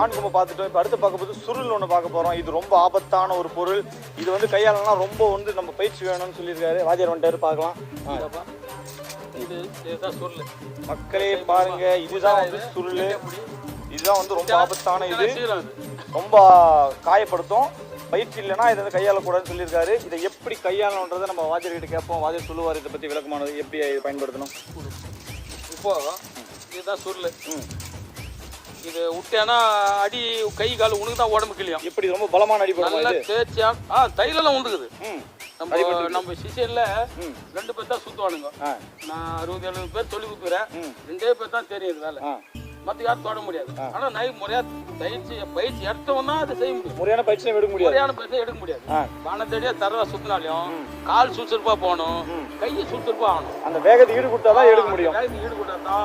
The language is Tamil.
மான் கொம்பை பார்த்துட்டோம். இப்போ அடுத்து பார்க்க போது சுருள் ஒன்று பார்க்க போகிறோம். இது ரொம்ப ஆபத்தான ஒரு பொருள். இது வந்து கையாளலாம் ரொம்ப வந்து நம்ம பயிற்சி வேணும்னு சொல்லியிருக்காரு. வாத்தியார் வந்துட்டாரு, பார்க்கலாம். இதுதான் சுருள். மக்களே பாருங்க, இதுதான் வந்து சுருள். இதுதான் வந்து ரொம்ப ஆபத்தான இது, ரொம்ப காயப்படுத்தும். பயிற்சி இல்லைன்னா இதை வந்து கையாளக்கூடாதுன்னு சொல்லியிருக்காரு. இதை எப்படி கையாளணுன்றதை நம்ம வாத்தியார் கிட்ட கேட்போம். வாத்தியார் சொல்லுவார் இதை பற்றி விளக்கமானது, எப்படி இதை பயன்படுத்தணும். இப்போ இதுதான் சுருள். இது விட்டேன்னா அடி கை கால் உனக்கு தான் உடம்பு கிளியும். எப்படி ரொம்ப பலமான அடிப்படை நல்லா தேய்ச்சியா தைலெல்லாம் உண்டுக்குது. நம்ம சிஷியர்ல 2 பேர் தான் சுத்துவானுங்க. நான் 60-70 பேர் சொல்லி கொடுத்துறேன். 2 பேர் தான் தெரியுது வேலை. மற்ற யாரும் தொட முடியாது. ஆனா முறையா பயிற்சி எடுத்தோம்னா அதை செய்ய முடியும். முறையான பயிற்சி எடுக்க முடியாது. முறையான பயிற்சி எடுக்க முடியாது. பணத்தடியா தரவா சுத்தினாலையும் கால் சுறுசுறுப்பா போகணும், கையை சுறுசுறுப்பா ஆகணும். அந்த வேகத்தை ஈடு கொடுத்தாதான் எடுக்க முடியும். வேகத்தை ஈடு கொடுத்தா